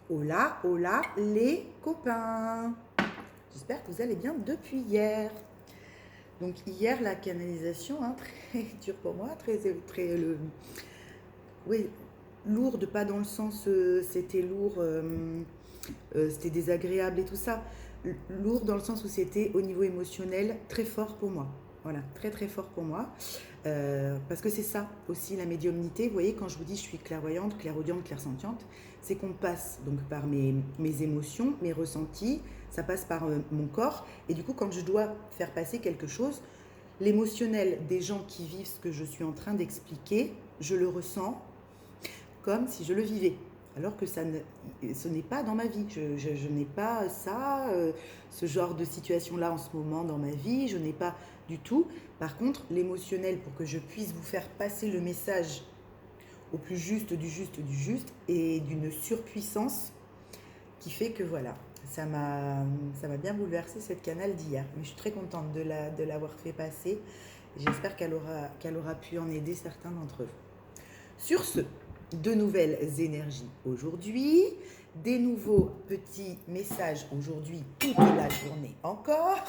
Hola, hola les copains. J'espère que vous allez bien depuis hier. Donc hier la canalisation, très dure pour moi, oui, lourde, pas dans le sens c'était lourd, c'était désagréable et tout ça. Lourd dans le sens où c'était au niveau émotionnel très fort pour moi. Voilà, très très fort pour moi. Parce que c'est ça aussi la médiumnité. Vous voyez, quand je vous dis je suis clairvoyante, clairaudiente, clairsentiente, c'est qu'on passe donc par mes émotions, mes ressentis, ça passe par mon corps. Et du coup, quand je dois faire passer quelque chose, l'émotionnel des gens qui vivent ce que je suis en train d'expliquer, je le ressens comme si je le vivais. Alors que ce n'est pas dans ma vie. Je n'ai pas ça, ce genre de situation-là en ce moment dans ma vie. Je n'ai pas du tout. Par contre, l'émotionnel, pour que je puisse vous faire passer le message au plus juste du juste du juste, et d'une surpuissance qui fait que voilà, ça m'a bien bouleversé cette canal d'hier. Mais je suis très contente de l'avoir fait passer. J'espère qu'elle aura pu en aider certains d'entre vous. Sur ce, de nouvelles énergies aujourd'hui, des nouveaux petits messages aujourd'hui, toute la journée encore.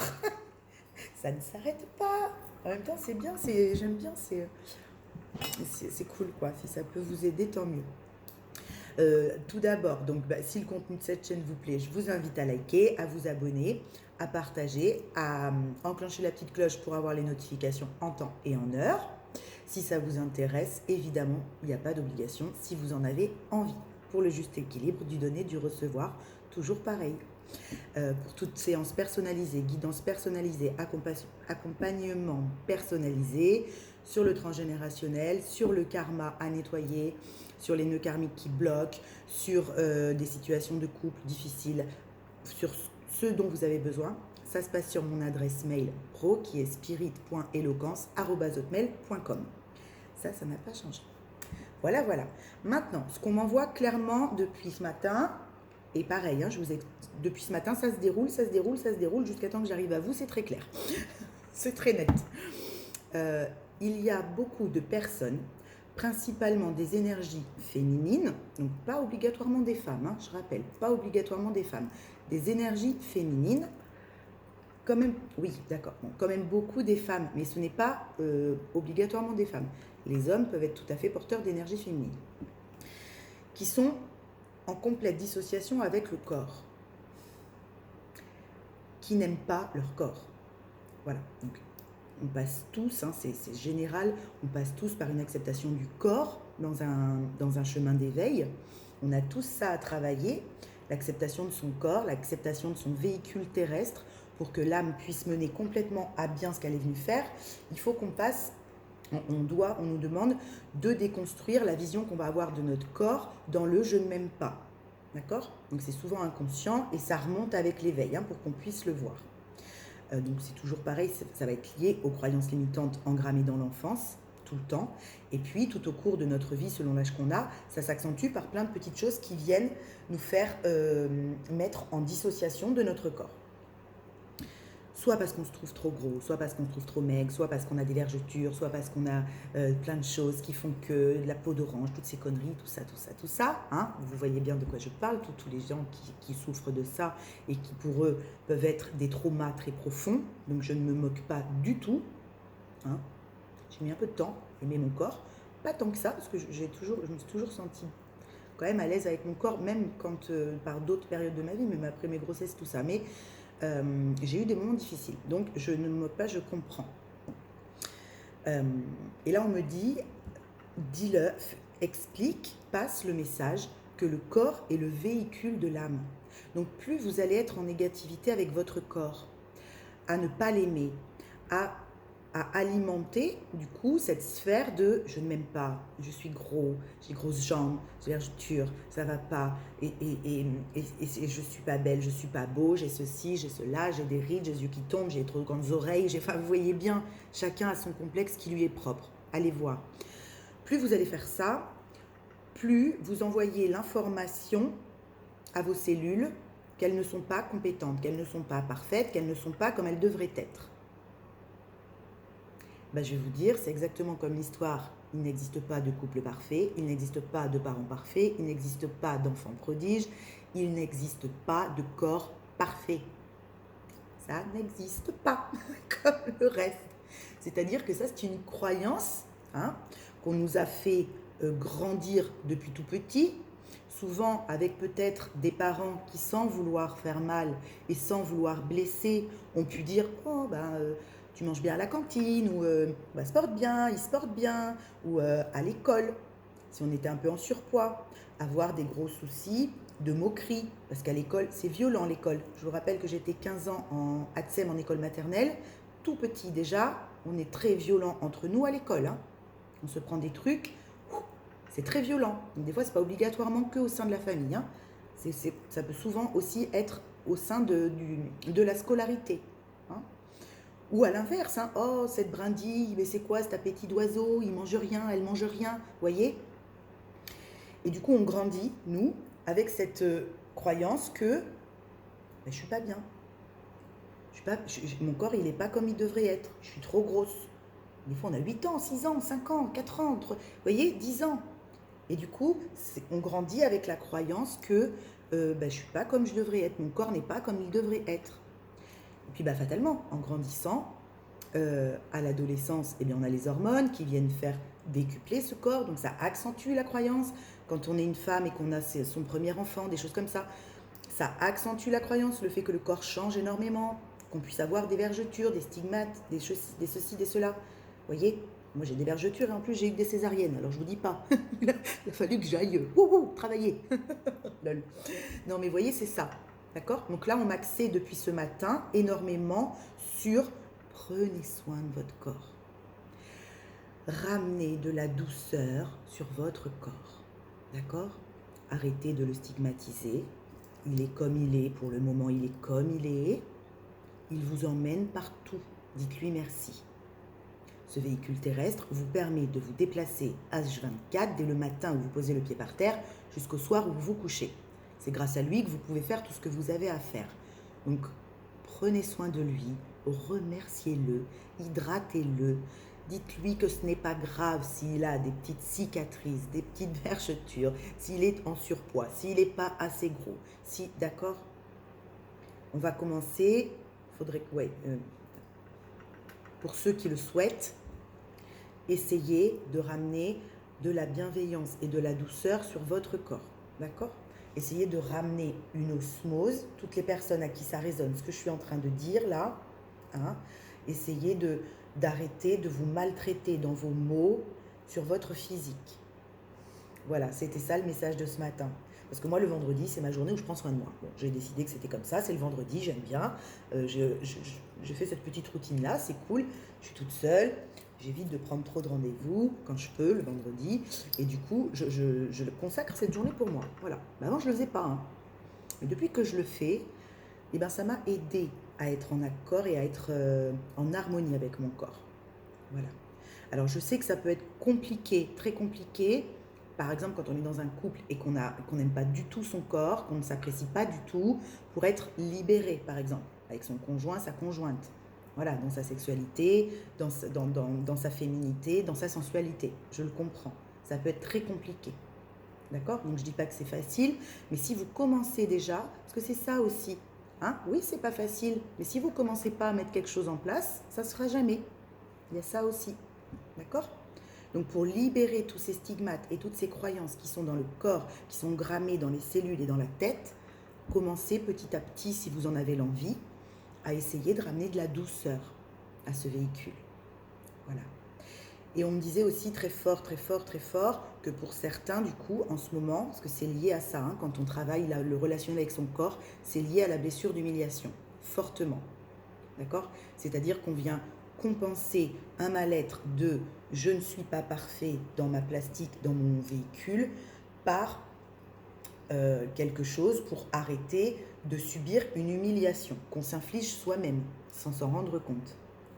Ça ne s'arrête pas. En même temps, c'est bien, j'aime bien, c'est cool quoi. Si ça peut vous aider, tant mieux. Tout d'abord, donc, si le contenu de cette chaîne vous plaît, je vous invite à liker, à vous abonner, à partager, à enclencher la petite cloche pour avoir les notifications en temps et en heure. Si ça vous intéresse, évidemment, il n'y a pas d'obligation si vous en avez envie. Pour le juste équilibre du donner, du recevoir, toujours pareil. Pour toute séance personnalisée, guidance personnalisée, accompagnement personnalisé, sur le transgénérationnel, sur le karma à nettoyer, sur les nœuds karmiques qui bloquent, sur des situations de couple difficiles, sur ce dont vous avez besoin. Ça se passe sur mon adresse mail pro qui est spirit.eloquence@hotmail.com. Ça n'a pas changé. Voilà, voilà. Maintenant, ce qu'on m'envoie clairement depuis ce matin, et pareil, depuis ce matin, ça se déroule, ça se déroule, ça se déroule, jusqu'à temps que j'arrive à vous, c'est très clair. C'est très net. Il y a beaucoup de personnes, principalement des énergies féminines, donc pas obligatoirement des femmes, je rappelle, pas obligatoirement des femmes, des énergies féminines, quand même, oui, d'accord, bon, quand même beaucoup des femmes, mais ce n'est pas obligatoirement des femmes. Les hommes peuvent être tout à fait porteurs d'énergie féminine, qui sont en complète dissociation avec le corps, qui n'aiment pas leur corps. Voilà, donc on passe tous, c'est général, on passe tous par une acceptation du corps dans un chemin d'éveil. On a tous ça à travailler, l'acceptation de son corps, l'acceptation de son véhicule terrestre, pour que l'âme puisse mener complètement à bien ce qu'elle est venue faire. Il faut qu'on passe, on nous demande de déconstruire la vision qu'on va avoir de notre corps dans le « je ne m'aime pas ». D'accord ? Donc c'est souvent inconscient et ça remonte avec l'éveil pour qu'on puisse le voir. Donc c'est toujours pareil, ça va être lié aux croyances limitantes engrammées dans l'enfance, tout le temps. Et puis tout au cours de notre vie, selon l'âge qu'on a, ça s'accentue par plein de petites choses qui viennent nous faire mettre en dissociation de notre corps. Soit parce qu'on se trouve trop gros, soit parce qu'on se trouve trop maigre, soit parce qu'on a des vergetures, soit parce qu'on a plein de choses qui font que de la peau d'orange, toutes ces conneries, tout ça. Vous voyez bien de quoi je parle, tous les gens qui souffrent de ça et qui pour eux peuvent être des traumas très profonds. Donc je ne me moque pas du tout. J'ai mis un peu de temps à aimer mon corps. Pas tant que ça, parce que je me suis toujours sentie quand même à l'aise avec mon corps, même quand par d'autres périodes de ma vie, même après mes grossesses, tout ça. Mais j'ai eu des moments difficiles. Donc, je ne me moque pas, je comprends. Et là, on me dit, dis-le, explique, passe le message que le corps est le véhicule de l'âme. Donc, plus vous allez être en négativité avec votre corps, à ne pas l'aimer, à alimenter du coup cette sphère de je ne m'aime pas, je suis gros, j'ai grosses jambes, j'ai vergeture, ça va pas, et je suis pas belle, je suis pas beau, j'ai ceci, j'ai cela, j'ai des rides, j'ai les yeux qui tombent, j'ai trop grandes oreilles, vous voyez bien, chacun a son complexe qui lui est propre. Allez voir. Plus vous allez faire ça, plus vous envoyez l'information à vos cellules qu'elles ne sont pas compétentes, qu'elles ne sont pas parfaites, qu'elles ne sont pas comme elles devraient être. Je vais vous dire, c'est exactement comme l'histoire Il n'existe pas de couple parfait, il n'existe pas de parents parfaits, il n'existe pas d'enfants prodiges, il n'existe pas de corps parfait. Ça n'existe pas, comme le reste. C'est-à-dire que ça, c'est une croyance hein, qu'on nous a fait grandir depuis tout petit, souvent avec peut-être des parents qui, sans vouloir faire mal et sans vouloir blesser, ont pu dire « Oh, tu manges bien à la cantine » ou « se porte bien, il se porte bien » ou à l'école, si on était un peu en surpoids, avoir des gros soucis de moquerie, parce qu'à l'école, c'est violent l'école. Je vous rappelle que j'étais 15 ans en ATSEM en école maternelle, tout petit déjà, on est très violent entre nous à l'école. Hein. On se prend des trucs, c'est très violent. Donc, des fois, c'est pas obligatoirement que au sein de la famille. Hein. Ça peut souvent aussi être au sein de la scolarité. Hein. Ou à l'inverse, hein. Oh, cette brindille, mais c'est quoi cet appétit d'oiseau, il mange rien, elle mange rien, voyez. Et du coup, on grandit, nous, avec cette croyance que je suis pas bien. Mon corps, il n'est pas comme il devrait être. Je suis trop grosse. Des fois, on a 8 ans, 6 ans, 5 ans, 4 ans, vous voyez, 10 ans. Et du coup, on grandit avec la croyance que je ne suis pas comme je devrais être. Mon corps n'est pas comme il devrait être. Et puis, fatalement, en grandissant, à l'adolescence, on a les hormones qui viennent faire décupler ce corps. Donc, ça accentue la croyance. Quand on est une femme et qu'on a son premier enfant, des choses comme ça, ça accentue la croyance, le fait que le corps change énormément, qu'on puisse avoir des vergetures, des stigmates, des ceci, des cela. Vous voyez, moi j'ai des vergetures et en plus j'ai eu des césariennes, alors je vous dis pas. Il a fallu que j'aille travailler. Non mais vous voyez, c'est ça. D'accord? Donc là, on m'axait depuis ce matin énormément sur prenez soin de votre corps. Ramenez de la douceur sur votre corps. D'accord? Arrêtez de le stigmatiser. Il est comme il est, pour le moment il est comme il est. Il vous emmène partout. Dites-lui merci. Ce véhicule terrestre vous permet de vous déplacer H24 dès le matin où vous posez le pied par terre jusqu'au soir où vous vous couchez. C'est grâce à lui que vous pouvez faire tout ce que vous avez à faire. Donc, prenez soin de lui, remerciez-le, hydratez-le. Dites-lui que ce n'est pas grave s'il a des petites cicatrices, des petites vergetures, s'il est en surpoids, s'il n'est pas assez gros. D'accord? On va commencer. Pour ceux qui le souhaitent, essayez de ramener de la bienveillance et de la douceur sur votre corps. D'accord? Essayez de ramener une osmose. Toutes les personnes à qui ça résonne, ce que je suis en train de dire là, hein, essayez d'arrêter de vous maltraiter dans vos mots sur votre physique. Voilà, c'était ça le message de ce matin. Parce que moi, le vendredi, c'est ma journée où je prends soin de moi. Bon, j'ai décidé que c'était comme ça, c'est le vendredi, j'aime bien. Je fais cette petite routine-là, c'est cool. Je suis toute seule, j'évite de prendre trop de rendez-vous quand je peux, le vendredi. Et du coup, je consacre cette journée pour moi. Voilà. Mais avant, je ne le faisais pas. Hein. Mais depuis que je le fais, ça m'a aidé à être en accord et à être en harmonie avec mon corps. Voilà. Alors, je sais que ça peut être compliqué, très compliqué. Par exemple, quand on est dans un couple et qu'on n'aime pas du tout son corps, qu'on ne s'apprécie pas du tout, pour être libéré, par exemple, avec son conjoint, sa conjointe. Voilà, dans sa sexualité, dans sa féminité, dans sa sensualité. Je le comprends. Ça peut être très compliqué. D'accord? Donc, je ne dis pas que c'est facile, mais si vous commencez déjà, parce que c'est ça aussi. Hein? Oui, c'est pas facile, mais si vous ne commencez pas à mettre quelque chose en place, ça ne se fera jamais. Il y a ça aussi. D'accord? Donc pour libérer tous ces stigmates et toutes ces croyances qui sont dans le corps, qui sont grammées dans les cellules et dans la tête, commencez petit à petit, si vous en avez l'envie, à essayer de ramener de la douceur à ce véhicule. Voilà. Et on me disait aussi très fort, que pour certains, du coup, en ce moment, parce que c'est lié à ça, hein, quand on travaille le relationnel avec son corps, c'est lié à la blessure d'humiliation, fortement. D'accord? C'est-à-dire qu'on vient compenser un mal-être de « je ne suis pas parfait dans ma plastique, dans mon véhicule » par quelque chose pour arrêter de subir une humiliation qu'on s'inflige soi-même sans s'en rendre compte.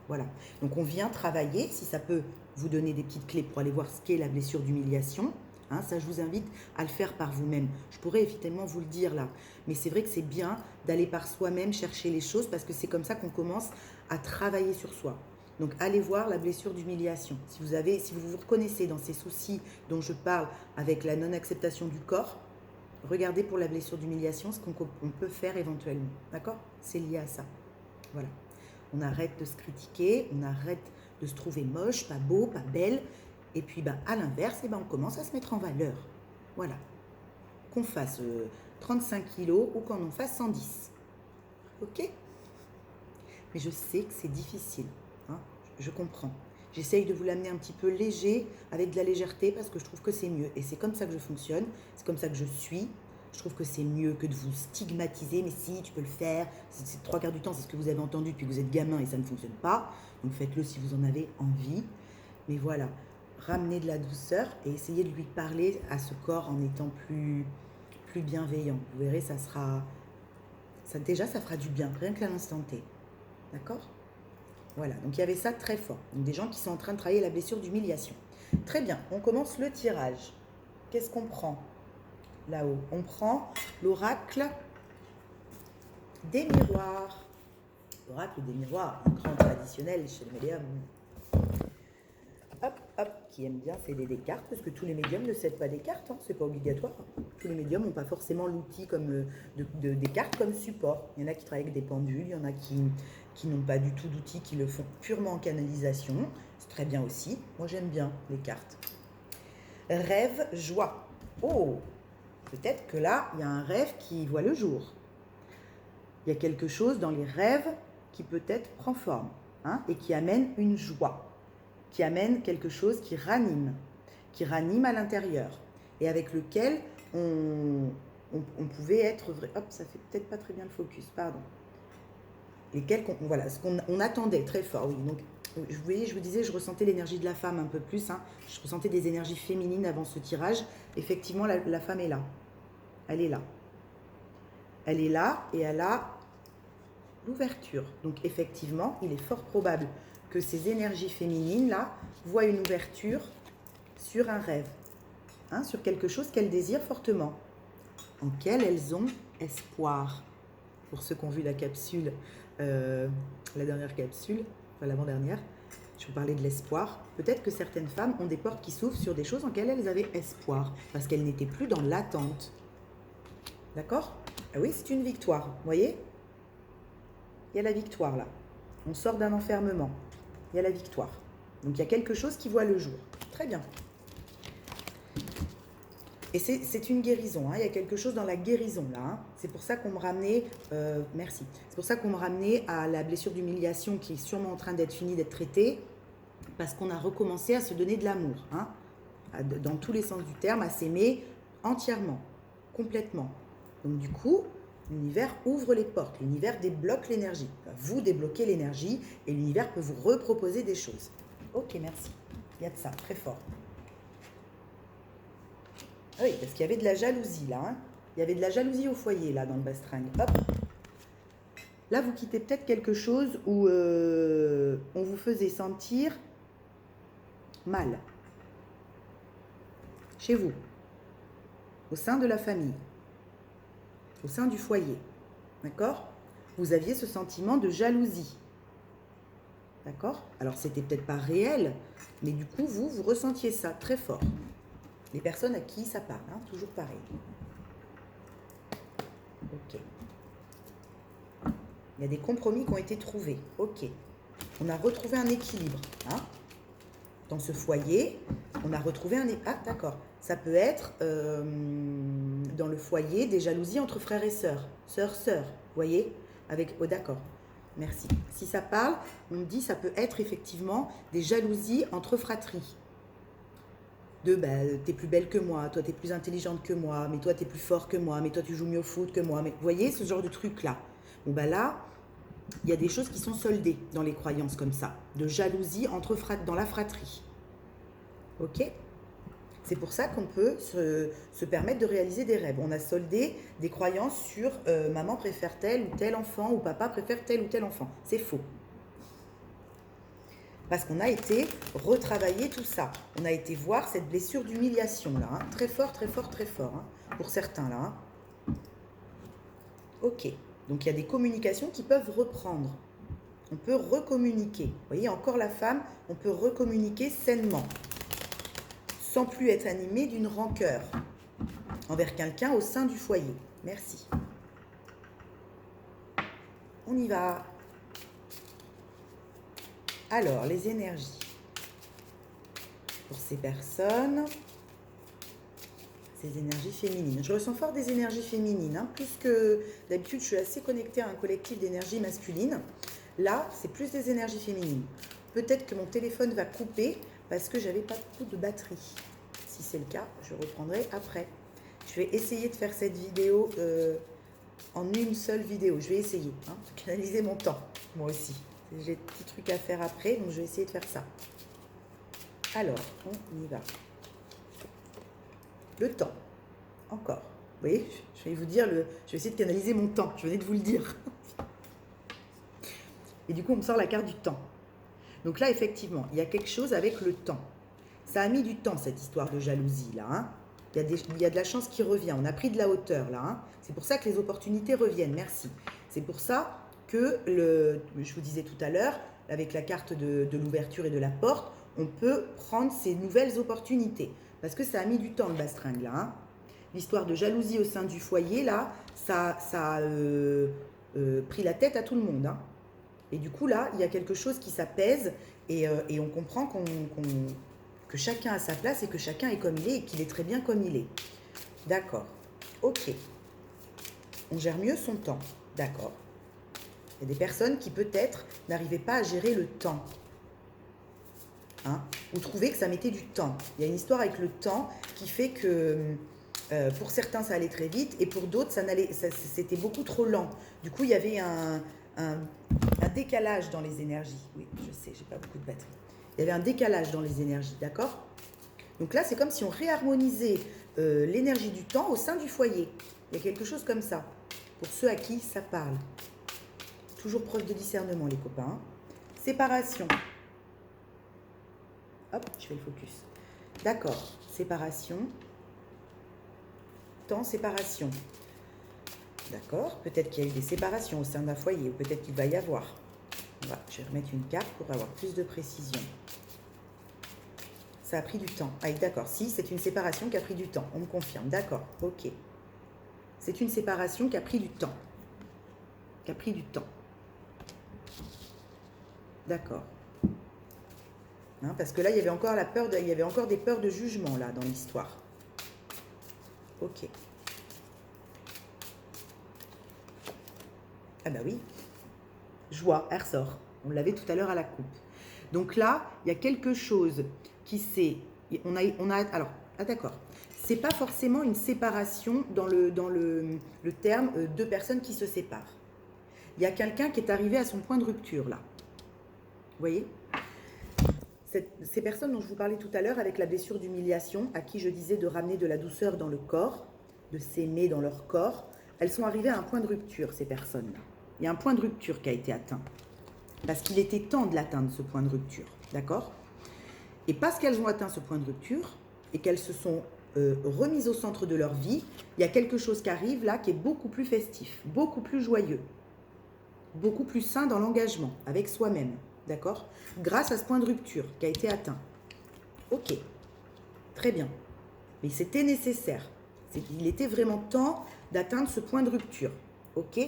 Voilà. Donc on vient travailler, si ça peut vous donner des petites clés pour aller voir ce qu'est la blessure d'humiliation. Hein, ça, je vous invite à le faire par vous-même. Je pourrais évidemment vous le dire là, mais c'est vrai que c'est bien d'aller par soi-même chercher les choses parce que c'est comme ça qu'on commence à travailler sur soi. Donc allez voir la blessure d'humiliation. Si vous vous reconnaissez dans ces soucis dont je parle avec la non-acceptation du corps, regardez pour la blessure d'humiliation ce qu'on peut faire éventuellement. D'accord? C'est lié à ça. Voilà. On arrête de se critiquer, on arrête de se trouver moche, pas beau, pas belle. Et puis à l'inverse, on commence à se mettre en valeur. Voilà. Qu'on fasse 35 kilos ou qu'on en fasse 110. Ok? Mais je sais que c'est difficile. Hein, je comprends. J'essaye de vous l'amener un petit peu léger, avec de la légèreté, parce que je trouve que c'est mieux. Et c'est comme ça que je fonctionne, c'est comme ça que je suis. Je trouve que c'est mieux que de vous stigmatiser, mais si, tu peux le faire. C'est 3/4 du temps, c'est ce que vous avez entendu depuis que vous êtes gamin et ça ne fonctionne pas. Donc faites-le si vous en avez envie. Mais voilà, ramenez de la douceur et essayez de lui parler à ce corps en étant plus bienveillant. Vous verrez, ça fera du bien, rien que à l'instant T. D'accord? Voilà, donc il y avait ça très fort. Donc des gens qui sont en train de travailler la blessure d'humiliation. Très bien, on commence le tirage. Qu'est-ce qu'on prend là-haut? On prend l'oracle des miroirs. L'oracle des miroirs, un grand traditionnel chez les médiums. Hop, hop, qui aime bien céder des cartes, parce que tous les médiums ne cèdent pas des cartes, hein, c'est pas obligatoire. Tous les médiums n'ont pas forcément l'outil comme des cartes comme support. Il y en a qui travaillent avec des pendules, il y en a qui n'ont pas du tout d'outils, qui le font purement en canalisation. C'est très bien aussi. Moi, j'aime bien les cartes. Rêve, joie. Oh, peut-être que là, il y a un rêve qui voit le jour. Il y a quelque chose dans les rêves qui peut-être prend forme, hein, et qui amène une joie, qui amène quelque chose qui ranime à l'intérieur, et avec lequel on pouvait être vrai. Hop, ça fait peut-être pas très bien le focus, pardon. Lesquels voilà, ce qu'on attendait très fort, oui. Donc, je vous disais, je ressentais l'énergie de la femme un peu plus, hein. Je ressentais des énergies féminines avant ce tirage. Effectivement, la femme est là. Elle est là. Elle est là et elle a l'ouverture. Donc, effectivement, il est fort probable que ces énergies féminines-là voient une ouverture sur un rêve, hein, sur quelque chose qu'elles désirent fortement, en quel elles ont espoir. Pour ceux qui ont vu la capsule, la dernière capsule, enfin l'avant-dernière, je vous parlais de l'espoir. Peut-être que certaines femmes ont des portes qui s'ouvrent sur des choses en lesquelles elles avaient espoir, parce qu'elles n'étaient plus dans l'attente. D'accord? Ah oui, c'est une victoire, vous voyez? Il y a la victoire là. On sort d'un enfermement. Il y a la victoire. Donc il y a quelque chose qui voit le jour. Très bien. Et c'est une guérison, hein. Il y a quelque chose dans la guérison là, hein. C'est pour ça qu'on me ramenait, merci. C'est pour ça qu'on me ramenait à la blessure d'humiliation qui est sûrement en train d'être finie, d'être traitée, parce qu'on a recommencé à se donner de l'amour, hein, dans tous les sens du terme, à s'aimer entièrement, complètement. Donc du coup, l'univers ouvre les portes, l'univers débloque l'énergie. Vous débloquez l'énergie et l'univers peut vous reproposer des choses. Ok, merci. Il y a de ça, très fort. Ah oui, parce qu'il y avait de la jalousie là, hein. Il y avait de la jalousie au foyer là dans le bastringue. Hop. Là, vous quittez peut-être quelque chose où on vous faisait sentir mal. Chez vous. Au sein de la famille. Au sein du foyer. D'accord? Vous aviez ce sentiment de jalousie. D'accord? Alors, c'était peut-être pas réel, mais du coup, vous ressentiez ça très fort. Les personnes à qui ça parle, hein, toujours pareil. Ok. Il y a des compromis qui ont été trouvés. Ok. On a retrouvé un équilibre, hein. Dans ce foyer, on a retrouvé un... Ah, d'accord. Ça peut être dans le foyer des jalousies entre frères et sœurs. Sœurs, vous voyez? Oh, d'accord. Merci. Si ça parle, on me dit ça peut être effectivement des jalousies entre fratries. T'es plus belle que moi, toi t'es plus intelligente que moi, mais toi t'es plus fort que moi, mais toi tu joues mieux au foot que moi. Mais vous voyez ce genre de truc là. Bon là, il y a des choses qui sont soldées dans les croyances comme ça, de jalousie dans la fratrie. Ok? C'est pour ça qu'on peut se permettre de réaliser des rêves. On a soldé des croyances sur maman préfère tel ou tel enfant ou papa préfère tel ou tel enfant. C'est faux. Parce qu'on a été retravailler tout ça. On a été voir cette blessure d'humiliation là, hein. Très fort, très fort, très fort, hein, pour certains là. Hein. Ok, donc il y a des communications qui peuvent reprendre. On peut recommuniquer. Vous voyez, encore la femme, on peut recommuniquer sainement, sans plus être animé d'une rancœur envers quelqu'un au sein du foyer. Merci. On y va. Alors, les énergies. Pour ces personnes, ces énergies féminines. Je ressens fort des énergies féminines. Hein, plus que d'habitude, je suis assez connectée à un collectif d'énergie masculine. Là, c'est plus des énergies féminines. Peut-être que mon téléphone va couper parce que j'avais pas beaucoup de batterie. Si c'est le cas, je reprendrai après. Je vais essayer de faire cette vidéo en une seule vidéo. Je vais essayer de canaliser mon temps, moi aussi. J'ai des petits trucs à faire après, donc je vais essayer de faire ça. Alors, on y va. Le temps. Encore. Vous voyez, je vais vous dire, je vais essayer de canaliser mon temps. Je venais de vous le dire. Et du coup, on me sort la carte du temps. Donc là, effectivement, il y a quelque chose avec le temps. Ça a mis du temps, cette histoire de jalousie, là. Hein. Il y a de la chance qui revient. On a pris de la hauteur, là. Hein. C'est pour ça que les opportunités reviennent. Merci. C'est pour ça que, je vous disais tout à l'heure, avec la carte de l'ouverture et de la porte, on peut prendre ces nouvelles opportunités. Parce que ça a mis du temps, le bastringue, là. Hein. L'histoire de jalousie au sein du foyer, là, ça a pris la tête à tout le monde. Hein. Et du coup, là, il y a quelque chose qui s'apaise et on comprend que chacun a sa place et que chacun est comme il est et qu'il est très bien comme il est. D'accord. Ok. On gère mieux son temps. D'accord. Il y a des personnes qui, peut-être, n'arrivaient pas à gérer le temps. Hein, ou trouvaient que ça mettait du temps. Il y a une histoire avec le temps qui fait que pour certains, ça allait très vite et pour d'autres, c'était beaucoup trop lent. Du coup, il y avait un décalage dans les énergies. Oui, je sais, j'ai pas beaucoup de batterie. Il y avait un décalage dans les énergies, d'accord? Donc là, c'est comme si on réharmonisait l'énergie du temps au sein du foyer. Il y a quelque chose comme ça, pour ceux à qui ça parle. Toujours preuve de discernement, les copains. Séparation. Hop, je fais le focus. D'accord, séparation. Temps, séparation. D'accord, peut-être qu'il y a eu des séparations au sein d'un foyer, ou peut-être qu'il va y avoir. Voilà, je vais remettre une carte pour avoir plus de précision. Ça a pris du temps. Ah, d'accord, si, c'est une séparation qui a pris du temps. On me confirme, d'accord, ok. C'est une séparation qui a pris du temps. Qui a pris du temps. D'accord. Hein, parce que là, il y avait encore il y avait encore des peurs de jugement, là, dans l'histoire. Ok. Ah bah oui. Joie, elle ressort. On l'avait tout à l'heure à la coupe. Donc là, il y a quelque chose qui s'est... Alors, ah d'accord. C'est pas forcément une séparation dans le terme deux personnes qui se séparent. Il y a quelqu'un qui est arrivé à son point de rupture, là. Vous voyez ? Ces personnes dont je vous parlais tout à l'heure avec la blessure d'humiliation, à qui je disais de ramener de la douceur dans le corps, de s'aimer dans leur corps, elles sont arrivées à un point de rupture, ces personnes-là. Il y a un point de rupture qui a été atteint. Parce qu'il était temps de l'atteindre, ce point de rupture. D'accord ? Et parce qu'elles ont atteint ce point de rupture et qu'elles se sont remises au centre de leur vie, il y a quelque chose qui arrive là qui est beaucoup plus festif, beaucoup plus joyeux, beaucoup plus sain dans l'engagement avec soi-même. D'accord ? Grâce à ce point de rupture qui a été atteint. Ok, très bien. Mais c'était nécessaire. Il était vraiment temps d'atteindre ce point de rupture. Ok ?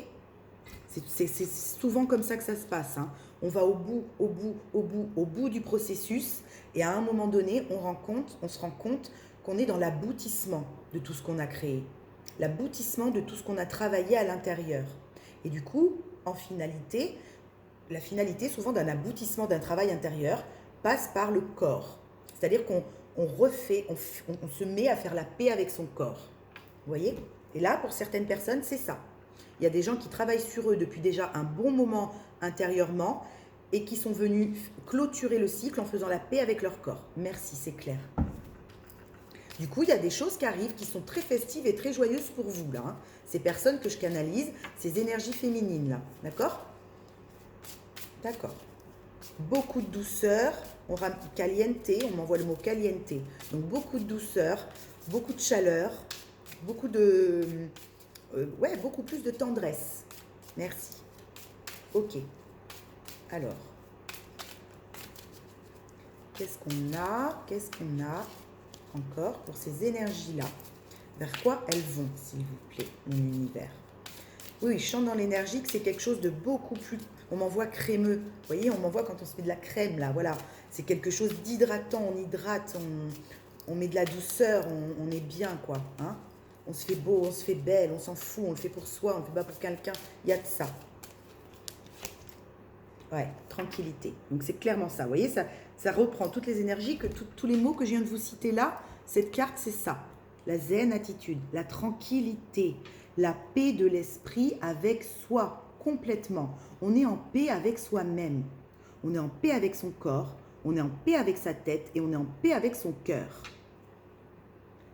C'est souvent comme ça que ça se passe. Hein. On va au bout du processus et à un moment donné, on se rend compte qu'on est dans l'aboutissement de tout ce qu'on a créé. L'aboutissement de tout ce qu'on a travaillé à l'intérieur. Et du coup, en finalité, la finalité souvent d'un aboutissement d'un travail intérieur passe par le corps. C'est-à-dire qu'on se met à faire la paix avec son corps. Vous voyez ? Et là, pour certaines personnes, c'est ça. Il y a des gens qui travaillent sur eux depuis déjà un bon moment intérieurement et qui sont venus clôturer le cycle en faisant la paix avec leur corps. Merci, c'est clair. Du coup, il y a des choses qui arrivent qui sont très festives et très joyeuses pour vous, là. Hein. Ces personnes que je canalise, ces énergies féminines, là. D'accord ? D'accord. Beaucoup de douceur. Caliente, on m'envoie le mot caliente. Donc, beaucoup de douceur, beaucoup de chaleur, beaucoup plus de tendresse. Merci. Ok. Alors, qu'est-ce qu'on a? Qu'est-ce qu'on a encore pour ces énergies-là? Vers quoi elles vont, s'il vous plaît, mon univers? Oui, je chante dans l'énergie que c'est quelque chose de beaucoup plus... On m'envoie crémeux. Vous voyez, on m'envoie quand on se fait de la crème, là, voilà. C'est quelque chose d'hydratant, on hydrate, on met de la douceur, on est bien, quoi. Hein, on se fait beau, on se fait belle, on s'en fout, on le fait pour soi, on ne le fait pas pour quelqu'un. Il y a de ça. Ouais, tranquillité. Donc c'est clairement ça. Vous voyez, ça reprend toutes les énergies, que tous les mots que je viens de vous citer là, cette carte, c'est ça. La zen attitude, la tranquillité, la paix de l'esprit avec soi, complètement. On est en paix avec soi-même. On est en paix avec son corps, on est en paix avec sa tête et on est en paix avec son cœur.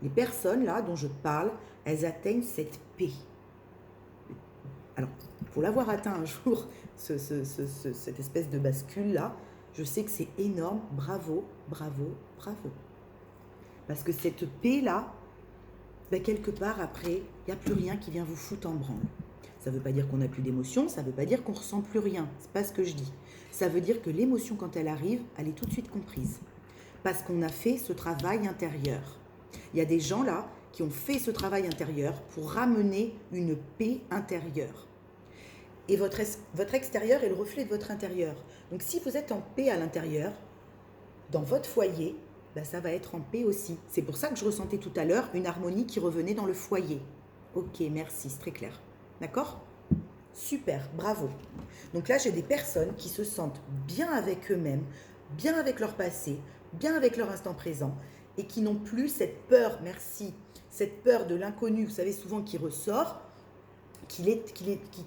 Les personnes là dont je parle, elles atteignent cette paix. Alors, pour l'avoir atteint un jour, cette espèce de bascule-là, je sais que c'est énorme. Bravo, bravo, bravo. Parce que cette paix-là, ben quelque part après, il n'y a plus rien qui vient vous foutre en branle. Ça ne veut pas dire qu'on n'a plus d'émotion, ça ne veut pas dire qu'on ne ressent plus rien. Ce n'est pas ce que je dis. Ça veut dire que l'émotion, quand elle arrive, elle est tout de suite comprise. Parce qu'on a fait ce travail intérieur. Il y a des gens là qui ont fait ce travail intérieur pour ramener une paix intérieure. Et votre extérieur est le reflet de votre intérieur. Donc si vous êtes en paix à l'intérieur, dans votre foyer, ben ça va être en paix aussi. C'est pour ça que je ressentais tout à l'heure une harmonie qui revenait dans le foyer. Ok, merci, c'est très clair. D'accord ? Super, bravo. Donc là, j'ai des personnes qui se sentent bien avec eux-mêmes, bien avec leur passé, bien avec leur instant présent, et qui n'ont plus cette peur, merci, cette peur de l'inconnu, vous savez, souvent qui ressort, qui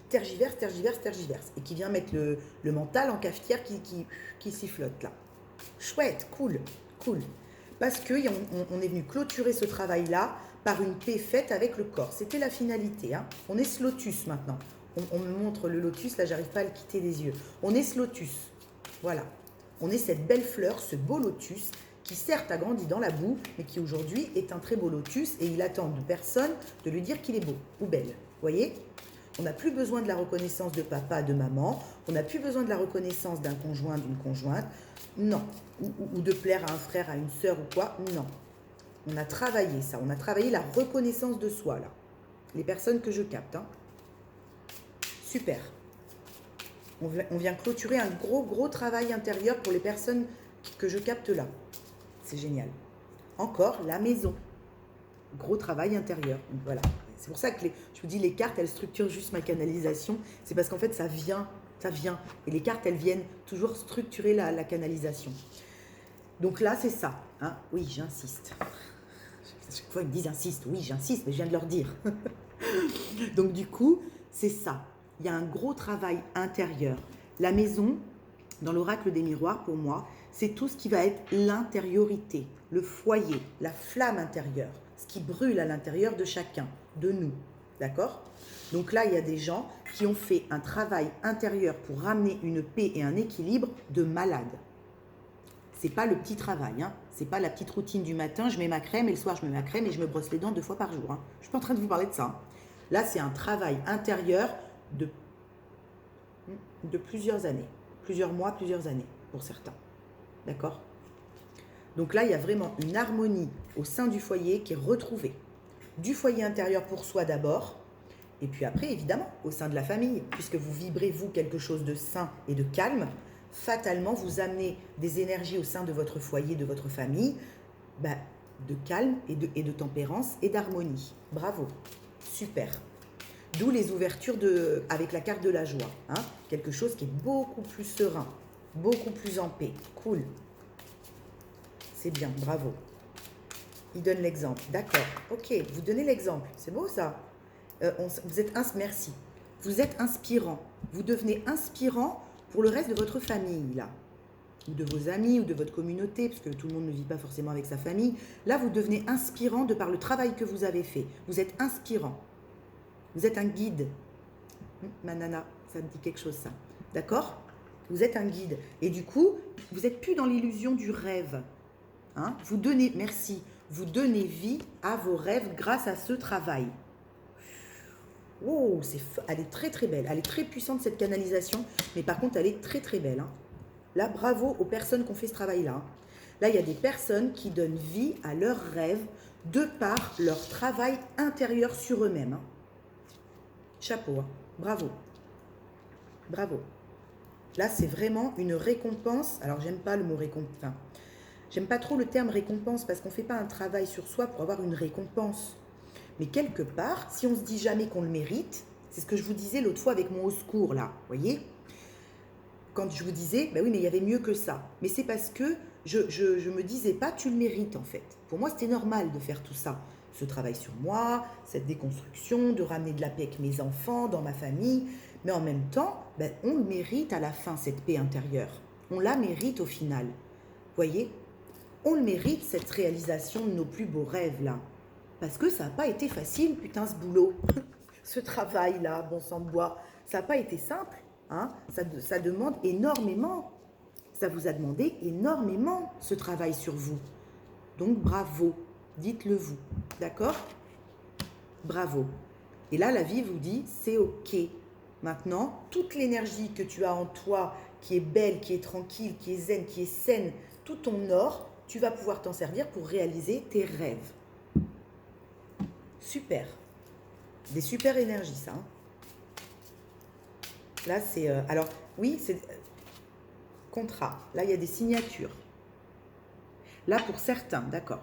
tergiverse, et qui vient mettre le mental en cafetière qui sifflote là. Chouette, cool, cool. Parce qu'on est venu clôturer ce travail-là par une paix faite avec le corps. C'était la finalité. Hein. On est ce lotus maintenant. On me montre le lotus, là j'arrive pas à le quitter des yeux. On est ce lotus, voilà. On est cette belle fleur, ce beau lotus, qui certes a grandi dans la boue, mais qui aujourd'hui est un très beau lotus, et il attend de personne de lui dire qu'il est beau ou belle. Vous voyez ? On n'a plus besoin de la reconnaissance de papa, de maman, on n'a plus besoin de la reconnaissance d'un conjoint, d'une conjointe, non. Ou de plaire à un frère, à une sœur ou quoi, non. On a travaillé ça, on a travaillé la reconnaissance de soi, là. Les personnes que je capte, hein. Super. On vient clôturer un gros travail intérieur pour les personnes que je capte là. C'est génial. Encore, la maison. Gros travail intérieur. Donc voilà. C'est pour ça que je vous dis, les cartes, elles structurent juste ma canalisation. C'est parce qu'en fait, ça vient. Et les cartes, elles viennent toujours structurer la canalisation. Donc là, c'est ça. Hein. Oui, j'insiste. Chaque fois, ils me disent insiste. Oui, j'insiste, mais je viens de leur dire. Donc du coup, c'est ça. Il y a un gros travail intérieur. La maison, dans l'oracle des miroirs, pour moi, c'est tout ce qui va être l'intériorité, le foyer, la flamme intérieure, ce qui brûle à l'intérieur de chacun, de nous. D'accord ? Donc là, il y a des gens qui ont fait un travail intérieur pour ramener une paix et un équilibre de malade. C'est pas le petit travail, hein. C'est pas la petite routine du matin, je mets ma crème et le soir je mets ma crème et je me brosse les dents 2 fois par jour. Hein. Je suis pas en train de vous parler de ça. Hein. Là, c'est un travail intérieur de plusieurs années, plusieurs mois, plusieurs années pour certains. D'accord ? Donc là, il y a vraiment une harmonie au sein du foyer qui est retrouvée. Du foyer intérieur pour soi d'abord, et puis après, évidemment, au sein de la famille, puisque vous vibrez, vous, quelque chose de sain et de calme, fatalement, vous amenez des énergies au sein de votre foyer, de votre famille, de calme et de tempérance et d'harmonie. Bravo, super. D'où les ouvertures avec la carte de la joie. Hein, quelque chose qui est beaucoup plus serein, beaucoup plus en paix. Cool. C'est bien, bravo. Il donne l'exemple. D'accord, ok, vous donnez l'exemple. C'est beau ça. Vous êtes merci. Vous êtes inspirant. Vous devenez inspirant pour le reste de votre famille, là. Ou de vos amis, ou de votre communauté, parce que tout le monde ne vit pas forcément avec sa famille. Là, vous devenez inspirant de par le travail que vous avez fait. Vous êtes inspirant. Vous êtes un guide. Ma nana, ça me dit quelque chose, ça. D'accord ? Vous êtes un guide. Et du coup, vous n'êtes plus dans l'illusion du rêve. Hein ? Vous donnez vie à vos rêves grâce à ce travail. Oh, elle est très très belle. Elle est très puissante cette canalisation, mais par contre, elle est très très belle, hein. Là, bravo aux personnes qui ont fait ce travail-là, hein. Là, il y a des personnes qui donnent vie à leurs rêves de par leur travail intérieur sur eux-mêmes, hein. Chapeau, hein. Bravo. Bravo. Là, c'est vraiment une récompense. Alors, j'aime pas le mot récompense. Enfin, j'aime pas trop le terme récompense parce qu'on ne fait pas un travail sur soi pour avoir une récompense. Mais quelque part, si on se dit jamais qu'on le mérite, c'est ce que je vous disais l'autre fois avec mon au secours là, vous voyez, quand je vous disais, bah oui, mais il y avait mieux que ça. Mais c'est parce que je me disais pas, tu le mérites en fait. Pour moi, c'était normal de faire tout ça. Ce travail sur moi, cette déconstruction, de ramener de la paix avec mes enfants, dans ma famille. Mais en même temps, ben, on le mérite à la fin, cette paix intérieure. On la mérite au final. Vous voyez, on le mérite, cette réalisation de nos plus beaux rêves là. Parce que ça n'a pas été facile, putain, ce boulot. Ce travail-là, bon sang de bois, ça n'a pas été simple, hein. Ça demande énormément. Ça vous a demandé énormément, ce travail sur vous. Donc, bravo. Dites-le vous. D'accord? Bravo. Et là, la vie vous dit, c'est OK. Maintenant, toute l'énergie que tu as en toi, qui est belle, qui est tranquille, qui est zen, qui est saine, tout ton or, tu vas pouvoir t'en servir pour réaliser tes rêves. Super. Des super énergies, ça, hein. Là, c'est... alors, oui, c'est... contrat. Là, il y a des signatures. Là, pour certains, d'accord.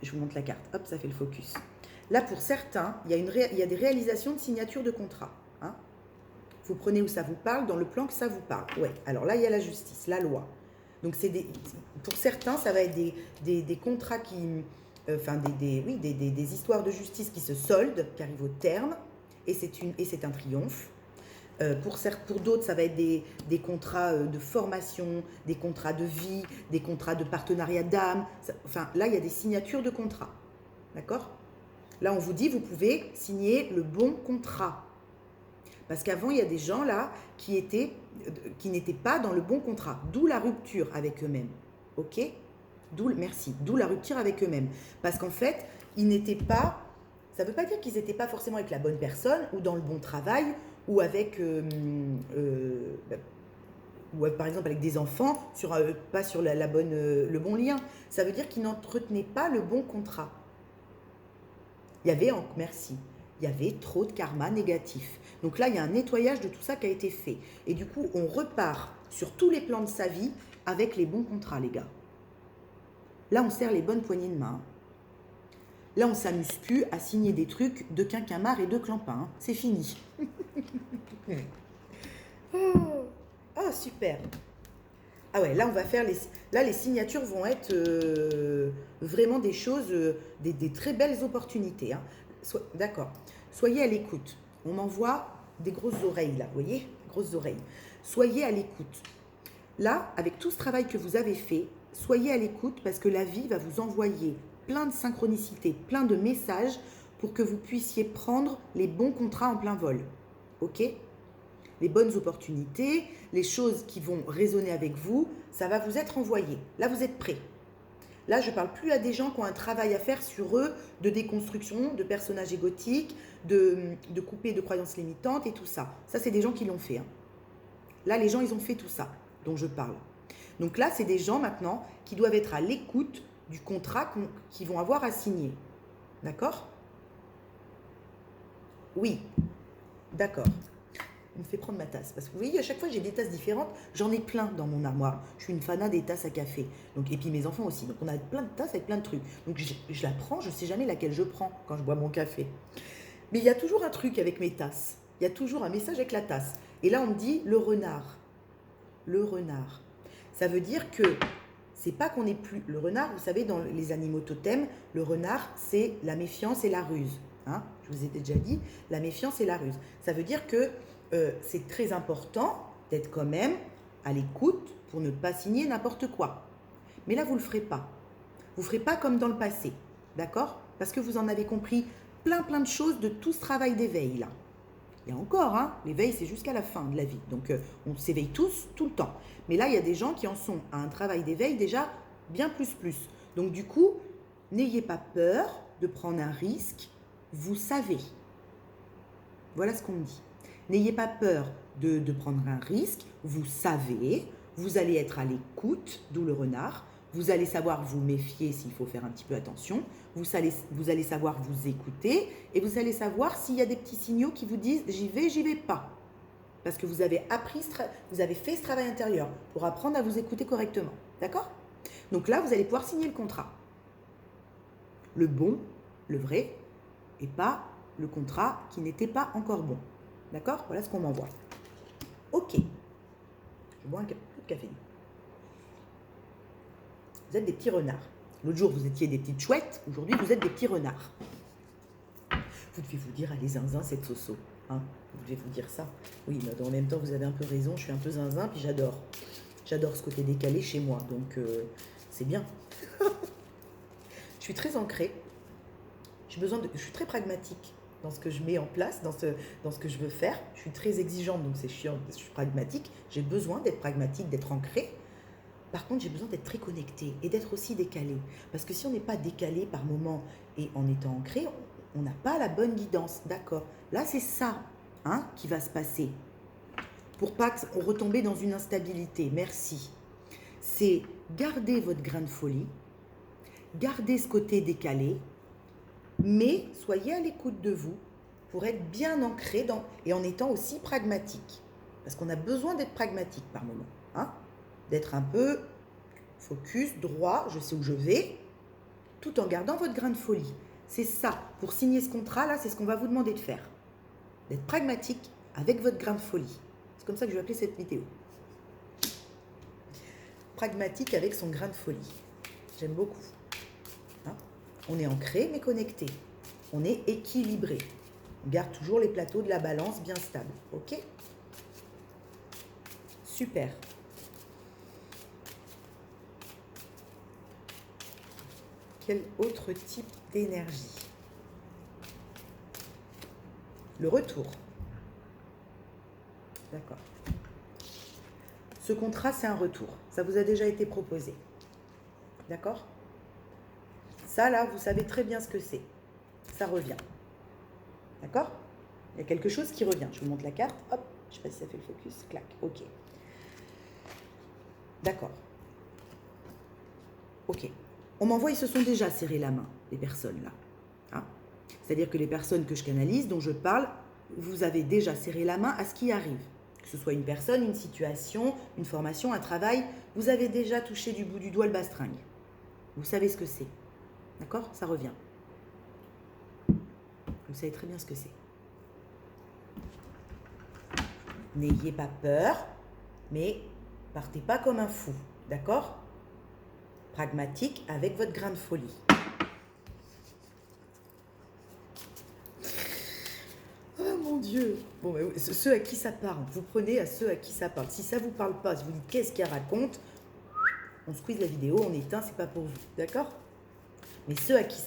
Je vous montre la carte. Hop, ça fait le focus. Là, pour certains, il y a des réalisations de signatures de contrat, hein. Vous prenez où ça vous parle, dans le plan que ça vous parle. Ouais. Alors là, il y a la justice, la loi. Donc, pour certains, ça va être des contrats qui... enfin, des histoires de justice qui se soldent, qui arrivent au terme. Et c'est un triomphe. Pour d'autres, ça va être des contrats de formation, des contrats de vie, des contrats de partenariat d'âme. Enfin, là, il y a des signatures de contrats. D'accord? Là, on vous dit, vous pouvez signer le bon contrat. Parce qu'avant, il y a des gens là qui n'étaient pas dans le bon contrat. D'où la rupture avec eux-mêmes. OK? Merci. D'où la rupture avec eux-mêmes. Parce qu'en fait, ils n'étaient pas... Ça ne veut pas dire qu'ils n'étaient pas forcément avec la bonne personne ou dans le bon travail ou avec... ou par exemple avec des enfants, pas sur le bon lien. Ça veut dire qu'ils n'entretenaient pas le bon contrat. Merci, il y avait trop de karma négatif. Donc là, il y a un nettoyage de tout ça qui a été fait. Et du coup, on repart sur tous les plans de sa vie avec les bons contrats, les gars. Là, on serre les bonnes poignées de main. Là, on ne s'amuse plus à signer des trucs de quinquamar et de clampin, hein. C'est fini. Oh, super. Ah ouais, là, on va faire les signatures vont être vraiment des choses, des très belles opportunités, hein. D'accord. Soyez à l'écoute. On m'envoie des grosses oreilles, là, vous voyez? Grosses oreilles. Soyez à l'écoute. Là, avec tout ce travail que vous avez fait, soyez à l'écoute parce que la vie va vous envoyer plein de synchronicités, plein de messages pour que vous puissiez prendre les bons contrats en plein vol. OK? Les bonnes opportunités, les choses qui vont résonner avec vous, ça va vous être envoyé. Là, vous êtes prêts. Là, je ne parle plus à des gens qui ont un travail à faire sur eux, de déconstruction, de personnages égotiques, de couper de croyances limitantes et tout ça. Ça, c'est des gens qui l'ont fait, hein. Là, les gens, ils ont fait tout ça dont je parle. Donc là, c'est des gens maintenant qui doivent être à l'écoute du contrat qu'ils vont avoir à signer. D'accord? Oui, d'accord. On me fait prendre ma tasse. Parce que vous voyez, à chaque fois, j'ai des tasses différentes. J'en ai plein dans mon armoire. Je suis une fanat des tasses à café. Donc, et puis mes enfants aussi. Donc, on a plein de tasses avec plein de trucs. Donc, je la prends. Je ne sais jamais laquelle je prends quand je bois mon café. Mais il y a toujours un truc avec mes tasses. Il y a toujours un message avec la tasse. Et là, on me dit le renard. Le renard. Ça veut dire que c'est pas qu'on n'est plus... Le renard, vous savez, dans les animaux totems, le renard, c'est la méfiance et la ruse. Hein, je vous ai déjà dit, la méfiance et la ruse. Ça veut dire que c'est très important d'être quand même à l'écoute pour ne pas signer n'importe quoi. Mais là, vous ne le ferez pas. Vous ne ferez pas comme dans le passé. D'accord? Parce que vous en avez compris plein de choses de tout ce travail d'éveil là. Il y a encore, hein, l'éveil, c'est jusqu'à la fin de la vie. Donc, on s'éveille tous, tout le temps. Mais là, il y a des gens qui en sont à un travail d'éveil déjà bien plus. Donc, du coup, n'ayez pas peur de prendre un risque. Vous savez. Voilà ce qu'on me dit. N'ayez pas peur de prendre un risque. Vous savez, vous allez être à l'écoute, d'où le renard. Vous allez savoir vous méfier s'il faut faire un petit peu attention. Vous allez savoir vous écouter et vous allez savoir s'il y a des petits signaux qui vous disent j'y vais pas. Parce que vous avez vous avez fait ce travail intérieur pour apprendre à vous écouter correctement. D'accord? Donc là, vous allez pouvoir signer le contrat. Le bon, le vrai, et pas le contrat qui n'était pas encore bon. D'accord? Voilà ce qu'on m'envoie. Ok. Je bois un peu de café. Vous êtes des petits renards. L'autre jour, vous étiez des petites chouettes. Aujourd'hui, vous êtes des petits renards. Vous devez vous dire, allez, zinzin, cette soso. Hein, vous devez vous dire ça. Oui, mais en même temps, vous avez un peu raison. Je suis un peu zinzin, puis j'adore. J'adore ce côté décalé chez moi. Donc, c'est bien. Je suis très ancrée. Je suis très pragmatique dans ce que je mets en place, dans ce que je veux faire. Je suis très exigeante, donc c'est chiant. Je suis pragmatique. J'ai besoin d'être pragmatique, d'être ancrée. Par contre, j'ai besoin d'être très connectée et d'être aussi décalée. Parce que si on n'est pas décalé par moment et en étant ancré, on n'a pas la bonne guidance. D'accord? Là, c'est ça qui va se passer. Pour pas qu'on retombe dans une instabilité. Merci. C'est garder votre grain de folie, garder ce côté décalé, mais soyez à l'écoute de vous pour être bien ancré et en étant aussi pragmatique. Parce qu'on a besoin d'être pragmatique par moment. D'être un peu focus, droit, je sais où je vais, tout en gardant votre grain de folie. C'est ça, pour signer ce contrat-là, c'est ce qu'on va vous demander de faire. D'être pragmatique avec votre grain de folie. C'est comme ça que je vais appeler cette vidéo. Pragmatique avec son grain de folie. J'aime beaucoup. On est ancré mais connecté. On est équilibré. On garde toujours les plateaux de la balance bien stables. Ok? Super. Quel autre type d'énergie? Le retour. D'accord. Ce contrat, c'est un retour. Ça vous a déjà été proposé. D'accord? Ça, là, vous savez très bien ce que c'est. Ça revient. D'accord? Il y a quelque chose qui revient. Je vous montre la carte. Hop, je ne sais pas si ça fait le focus. Clac. Ok. D'accord. Ok. On m'envoie, ils se sont déjà serrés la main, les personnes là. C'est-à-dire que les personnes que je canalise, dont je parle, vous avez déjà serré la main à ce qui arrive. Que ce soit une personne, une situation, une formation, un travail, vous avez déjà touché du bout du doigt le bastringue. Vous savez ce que c'est. D'accord? Ça revient. Vous savez très bien ce que c'est. N'ayez pas peur, mais partez pas comme un fou. D'accord? Pragmatique avec votre grain de folie. Oh mon Dieu! Bon, ceux à qui ça parle, vous prenez à ceux à qui ça parle. Si ça vous parle pas, si vous dites qu'est-ce qu'elle raconte, on squeeze la vidéo, on éteint, c'est pas pour vous. D'accord? Mais ceux à qui